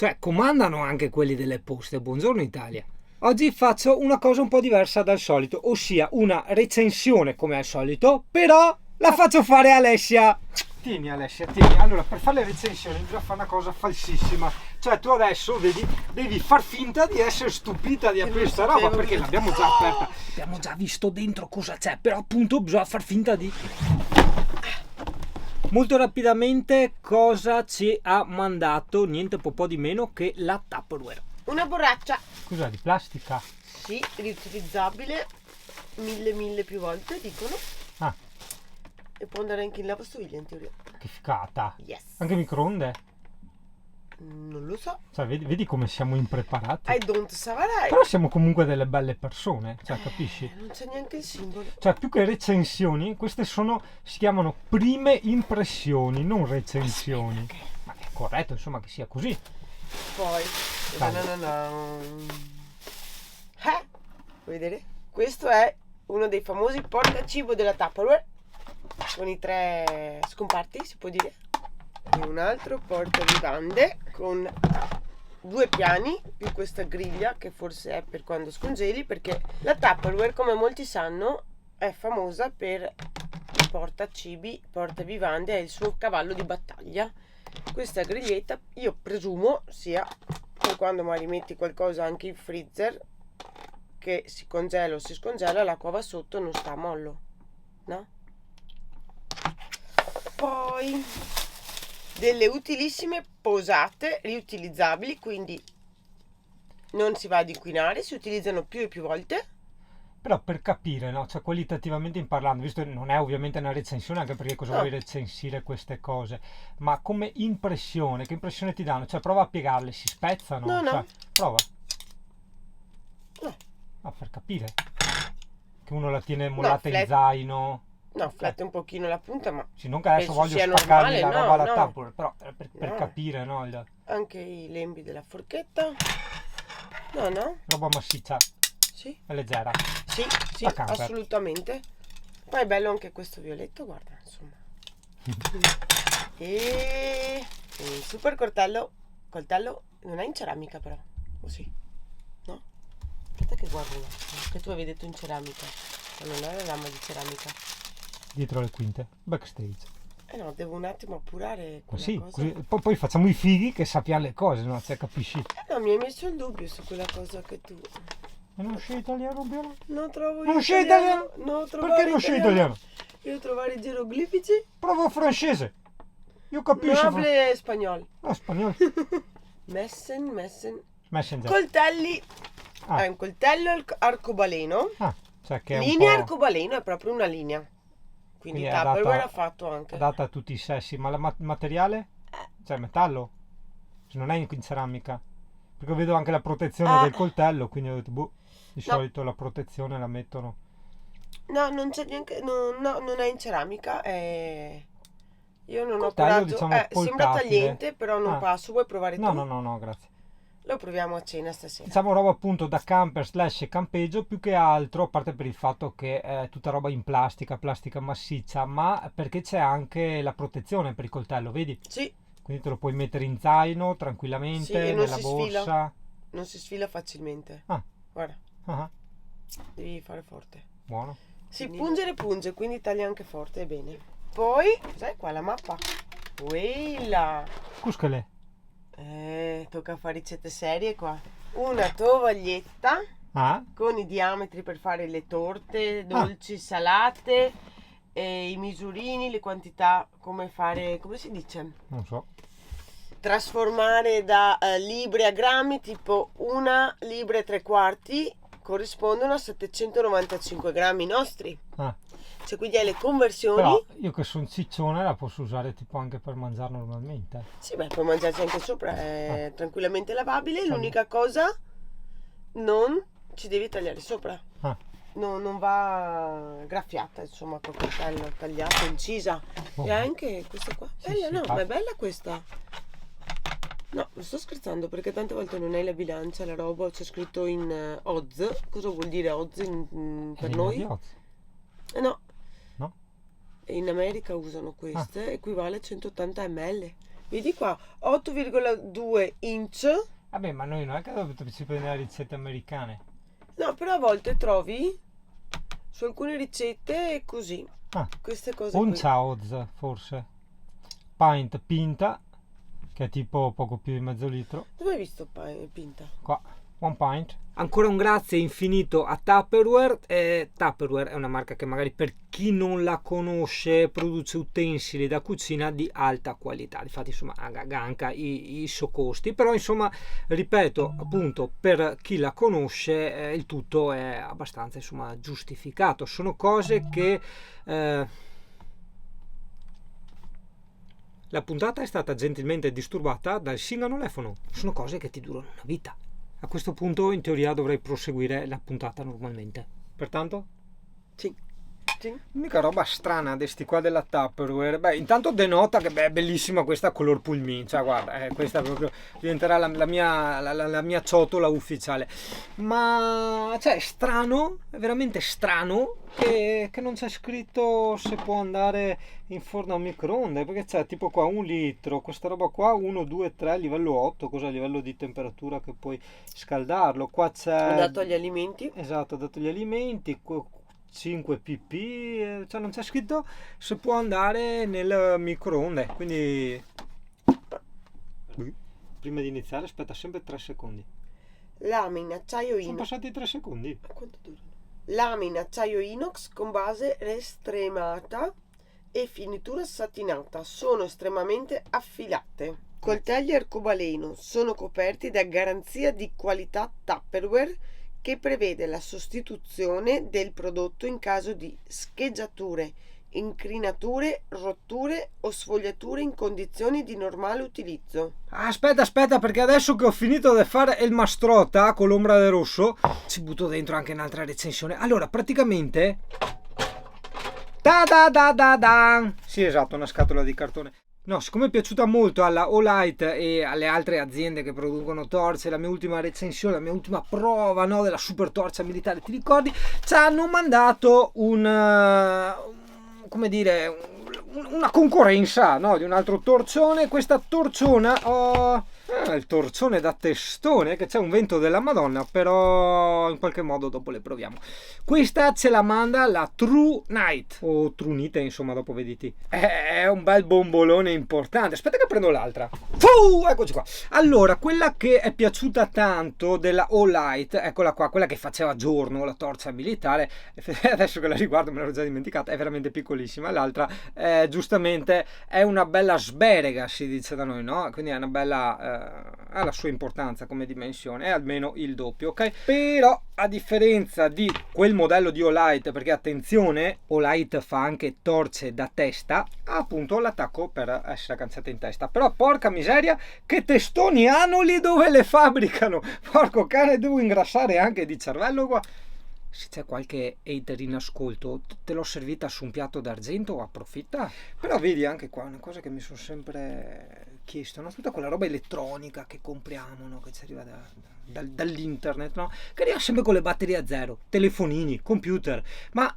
cioè comandano anche quelli delle poste. Buongiorno Italia. Oggi faccio una cosa un po' diversa dal solito, ossia una recensione come al solito, però la faccio fare a Alessia. Tieni Alessia, tieni. Allora, per fare le recensioni bisogna fare una cosa falsissima. Cioè tu adesso devi far finta di essere stupita di aprire questa roba, perché l'abbiamo già aperta. Abbiamo già visto dentro cosa c'è, però appunto bisogna far finta di... Molto rapidamente cosa ci ha mandato niente po' di meno che la Tupperware. Una borraccia. Scusa, di plastica? Sì, riutilizzabile, mille più volte dicono. Ah, E può andare anche in lavastoviglie in teoria. che figata. Yes. Anche microonde? Non lo so. Cioè, vedi come siamo impreparati. I don't savarai. Però siamo comunque delle belle persone, cioè, capisci? Non c'è neanche il simbolo. Cioè, più che recensioni, queste si chiamano prime impressioni, non recensioni. Ma è corretto, insomma, che sia così. Poi. Dai. Vuoi vedere? Questo è uno dei famosi portacibo della Tupperware. Con i 3 scomparti, si può dire. E un altro portavivande con 2 piani più questa griglia che forse è per quando scongeli, perché la Tupperware, come molti sanno, è famosa per il portacibi, portavivande, è il suo cavallo di battaglia. Questa griglietta io presumo sia per quando magari metti qualcosa anche in freezer che si congela o si scongela, l'acqua va sotto, non sta a mollo, no? Poi delle utilissime posate riutilizzabili, quindi non si va ad inquinare, si utilizzano più e più volte. Però per capire, no? Cioè, qualitativamente parlando, visto che non è ovviamente una recensione, anche perché cosa vuoi recensire queste cose, ma come impressione, che impressione ti danno? Cioè, prova a piegarle, si spezzano? No. Cioè, prova. No. Ma per capire. Che uno la tiene mollata in flat. zaino. No, flatte un pochino la punta, ma Sì, non che adesso penso voglio sia spaccarmi normale, la no, roba alla no. Tupperware, però per No. capire, no? Anche i lembi della forchetta. No. Roba massiccia, Sì. è leggera. Sì, La camper. assolutamente. Poi è bello anche questo violetto, guarda, insomma. E il super coltello non è in ceramica però, o sì? No? Aspetta che guardo un attimo, che tu avevi detto in ceramica, ma non è la lama di ceramica. Dietro le quinte, backstage. No, devo un attimo appurare quella Sì, cosa. così, poi facciamo i fighi che sappiamo le cose, no? Cioè, capisci? No, mi hai messo il dubbio su quella cosa che tu... E non sei italiano, Biola? Non trovo Non sei italiano? No, Perché non sei italiano? Devo trovare i geroglifici. Prova francese. Io capisco. No hable spagnolo. No, spagnolo. Messen. Messenger. Coltelli. Ah. È un coltello arcobaleno. Ah, cioè che è Linea un po'... arcobaleno, è proprio una linea. Quindi Quindi è Tupperware adatta- ha fatto anche. adatta a tutti i sessi, ma il materiale? Cioè metallo? Cioè, non è in ceramica? Perché vedo anche la protezione del coltello, quindi ho detto, boh, di solito la protezione la mettono. No, non c'è neanche. Non è in ceramica. Io non ho Coltello, provato. diciamo, Sembra portatile. tagliente, però non passo. Vuoi provare tu? No, grazie. Lo proviamo a cena stasera. Diciamo roba appunto da camper / campeggio, più che altro, a parte per il fatto che è tutta roba in plastica massiccia, ma perché c'è anche la protezione per il coltello, vedi? Sì. Quindi te lo puoi mettere in zaino Sì, tranquillamente, e non nella si borsa. sfila. Non si sfila facilmente. Ah. Guarda, Ah, devi fare forte. buono. Si punge, quindi taglia anche forte e bene. Poi, sai qua la mappa? Quella. Cuscale. Tocca fare ricette serie qua. Una tovaglietta Ah, con i diametri per fare le torte, dolci, salate, e i misurini, le quantità, come fare, come si dice? non so. Trasformare da libbre a grammi, tipo 1 libra e 3/4 corrispondono a 795 grammi nostri. Ah, Cioè quindi hai le conversioni. però io che sono ciccione la posso usare tipo anche per mangiare normalmente. Sì, beh, puoi mangiarci anche sopra, è tranquillamente lavabile. L'unica cosa, non ci devi tagliare sopra. Ah, Non va graffiata, insomma, col coltello tagliata, incisa. Oh. E anche questa qua. Sì, Bella, sì, no, infatti. ma è bella questa. No, non sto scherzando, perché tante volte non hai la bilancia, la roba, c'è scritto in Oz. Cosa vuol dire Oz per noi? No. No? In America usano queste, equivale a 180 ml. Vedi qua, 8,2 inch. Vabbè, ma noi non è che ci prendiamo le ricette americane. No, però a volte trovi su alcune ricette così. Ah, Queste cose un qui. Chaoz forse. Pint pinta, che è tipo poco più di mezzo litro. Dove hai visto pinta? Qua, one pint. Ancora un grazie infinito a Tupperware. Tupperware è una marca che magari per chi non la conosce produce utensili da cucina di alta qualità. Infatti insomma ganca i suoi costi, però insomma ripeto appunto per chi la conosce il tutto è abbastanza insomma giustificato. Sono cose che la puntata è stata gentilmente disturbata dal singanolefono. Sono cose che ti durano una vita. A questo punto in teoria dovrei proseguire la puntata normalmente. Pertanto? Sì. Mica roba strana di sti qua della Tupperware. Beh, intanto denota che è bellissima questa color pulmin. Cioè guarda, questa proprio diventerà la mia ciotola ufficiale. Ma cioè è strano, è veramente strano che non c'è scritto se può andare in forno a microonde, perché c'è tipo qua 1 litro, questa roba qua 1, 2, 3, livello 8, cos'è il livello di temperatura che puoi scaldarlo. Qua c'è Adatto agli alimenti. Esatto, adatto agli alimenti, 5 pp, cioè non c'è scritto se può andare nel microonde, quindi prima di iniziare aspetta sempre 3 secondi. Lamina acciaio Sono inox. passati 3 secondi. Quanto durano? Lamina acciaio inox con base restremata e finitura satinata. Sono estremamente affilate. Coltelli arcobaleno sono coperti da garanzia di qualità Tupperware che prevede la sostituzione del prodotto in caso di scheggiature, incrinature, rotture o sfogliature in condizioni di normale utilizzo. Aspetta, perché adesso che ho finito di fare il mastrota con l'ombra del rosso, ci butto dentro anche un'altra recensione. Allora, praticamente sì, esatto, una scatola di cartone. No, siccome è piaciuta molto alla Olight e alle altre aziende che producono torce, la mia ultima recensione, la mia ultima prova, no, della super torcia militare, ti ricordi? Ci hanno mandato come dire, una concorrenza, no, di un altro torcione. Questa torciona, il torcione da testone, che c'è un vento della Madonna, però in qualche modo dopo le proviamo. Questa ce la manda la True Night o Trunite, insomma, dopo vediti. È un bel bombolone importante. Aspetta che prendo l'altra. Eccoci qua. Allora, quella che è piaciuta tanto della Olight, eccola qua, quella che faceva giorno la torcia militare, adesso che la riguardo me l'ero già dimenticata, è veramente piccolissima. L'altra giustamente è una bella sberega, si dice da noi, no? Quindi è una bella ha la sua importanza come dimensione, è almeno il doppio, ok? Però a differenza di quel modello di Olight, perché attenzione, Olight fa anche torce da testa, ha appunto l'attacco per essere agganciata in testa. Però porca miseria, che testoni hanno lì dove le fabbricano, porco cane, devo ingrassare anche di cervello qua. Se c'è qualche hater in ascolto, te l'ho servita su un piatto d'argento, approfitta. Però vedi anche qua una cosa che mi sono sempre chiesto, no? Tutta quella roba elettronica che compriamo, no? Che ci arriva dall'internet, no? Che arriva sempre con le batterie a zero, telefonini, computer, ma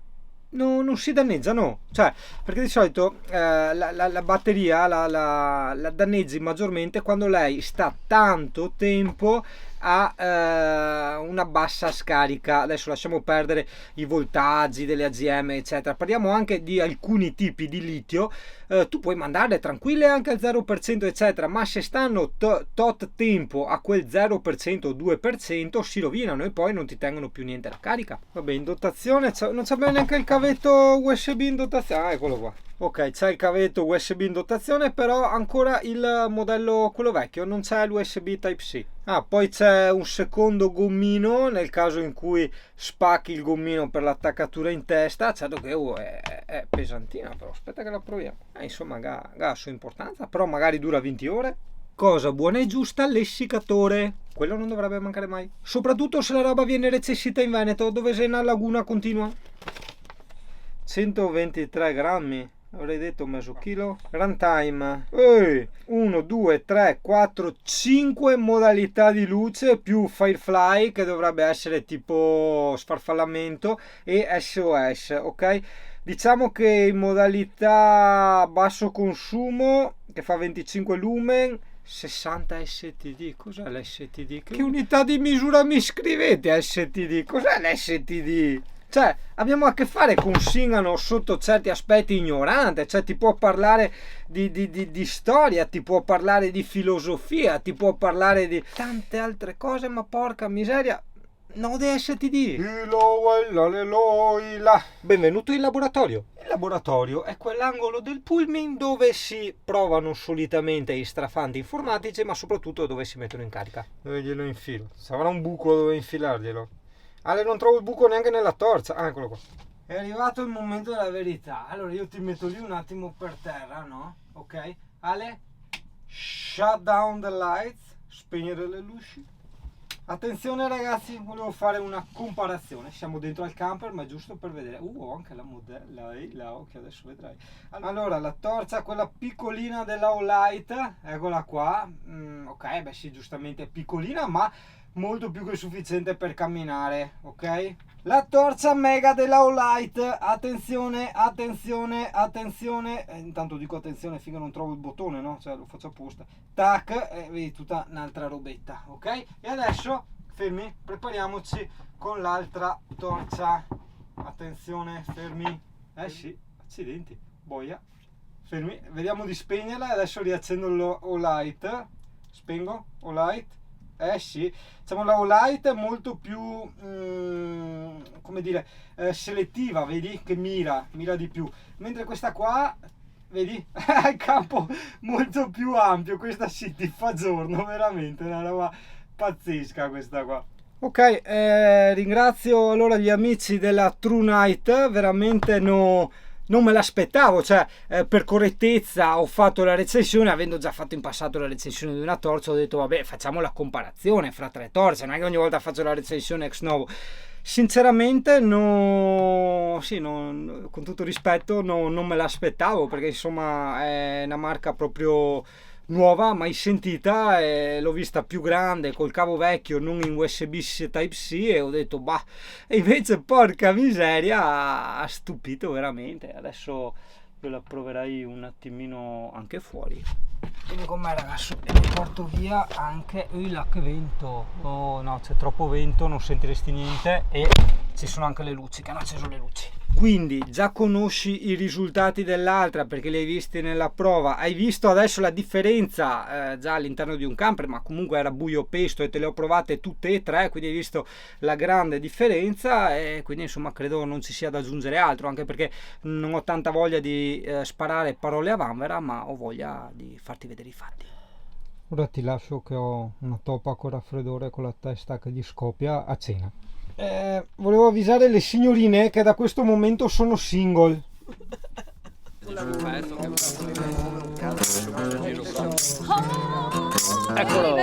non si danneggiano, cioè, perché di solito la batteria la danneggi maggiormente quando lei sta tanto tempo a una bassa scarica. Adesso lasciamo perdere i voltaggi delle AGM eccetera, parliamo anche di alcuni tipi di litio. Tu puoi mandarle tranquille anche al 0% eccetera, ma se stanno tot tempo a quel 0% o 2% si rovinano e poi non ti tengono più niente la carica. Vabbè, in dotazione non c'è neanche il cavetto USB in dotazione. Eccolo qua. Ok, c'è il cavetto USB in dotazione, però ancora il modello quello vecchio, non c'è l'USB Type-C. Poi c'è un secondo gommino nel caso in cui spacchi il gommino per l'attaccatura in testa. Certo che è pesantina, però aspetta che la proviamo. Insomma, ha la sua importanza, però magari dura 20 ore. Cosa buona e giusta, l'essiccatore. Quello non dovrebbe mancare mai, soprattutto se la roba viene recessita in Veneto, dove sei una laguna continua. 123 grammi, avrei detto mezzo chilo. Runtime 1, 2, 3, 4, 5 modalità di luce più Firefly, che dovrebbe essere tipo sfarfallamento, e SOS, ok? Diciamo che in modalità basso consumo, che fa 25 lumen, 60 STD. Cos'è l'STD? Che unità di misura mi scrivete STD? Cos'è l'STD? Cioè, abbiamo a che fare con Singano sotto certi aspetti ignorante, cioè ti può parlare di storia, ti può parlare di filosofia, ti può parlare di tante altre cose, ma porca miseria, no di STD. Benvenuto in laboratorio. Il laboratorio è quell'angolo del pullman dove si provano solitamente i strafanti informatici, ma soprattutto dove si mettono in carica. Dove glielo infilo? Sarà un buco dove infilarglielo. Ale, non trovo il buco neanche nella torcia. Ah, eccolo qua. È arrivato il momento della verità. Allora io ti metto lì un attimo per terra, no? Ok? Ale, shut down the lights, spegnere le luci. Attenzione ragazzi, volevo fare una comparazione. Siamo dentro al camper, ma è giusto per vedere. Ho anche la modella, che adesso vedrai. Allora, la torcia, quella piccolina della Olight, eccola qua. Ok, beh sì, giustamente è piccolina, ma molto più che sufficiente per camminare, ok? La torcia mega della Olight, attenzione, attenzione, attenzione. Intanto dico attenzione finché non trovo il bottone, no? Cioè lo faccio apposta. Tac, vedi tutta un'altra robetta, ok? E adesso, fermi, prepariamoci con l'altra torcia. Attenzione, fermi. Sì, accidenti, boia. Fermi, vediamo di spegnerla e adesso riaccendo l'Olight. Spengo, Olight. Sì, diciamo la Olight è molto più come dire selettiva, vedi che mira di più, mentre questa qua, vedi, ha il campo molto più ampio. Questa sì, ti fa giorno, veramente una roba pazzesca questa qua. Ok, ringrazio allora gli amici della True Night, veramente non me l'aspettavo, cioè per correttezza ho fatto la recensione, avendo già fatto in passato la recensione di una torcia, ho detto vabbè, facciamo la comparazione fra 3 torce, non è che ogni volta faccio la recensione ex novo. Sinceramente con tutto rispetto non me l'aspettavo, perché insomma è una marca proprio nuova, mai sentita, e l'ho vista più grande col cavo vecchio, non in USB Type-C, e ho detto bah, e invece porca miseria ha stupito veramente. Adesso io la proverai un attimino anche fuori. Vieni con me ragazzo e mi porto via anche là, che vento. Oh no, c'è troppo vento, non sentiresti niente, e ci sono anche le luci, che hanno acceso le luci. Quindi già conosci i risultati dell'altra perché li hai visti nella prova, hai visto adesso la differenza già all'interno di un camper, ma comunque era buio pesto e te le ho provate tutte e tre, quindi hai visto la grande differenza, e quindi insomma credo non ci sia da aggiungere altro, anche perché non ho tanta voglia di sparare parole a vanvera, ma ho voglia di farti vedere i fatti. Ora ti lascio che ho una topa con raffreddore, con la testa che gli scoppia a cena. Volevo avvisare le signorine che da questo momento sono single. Eccolo.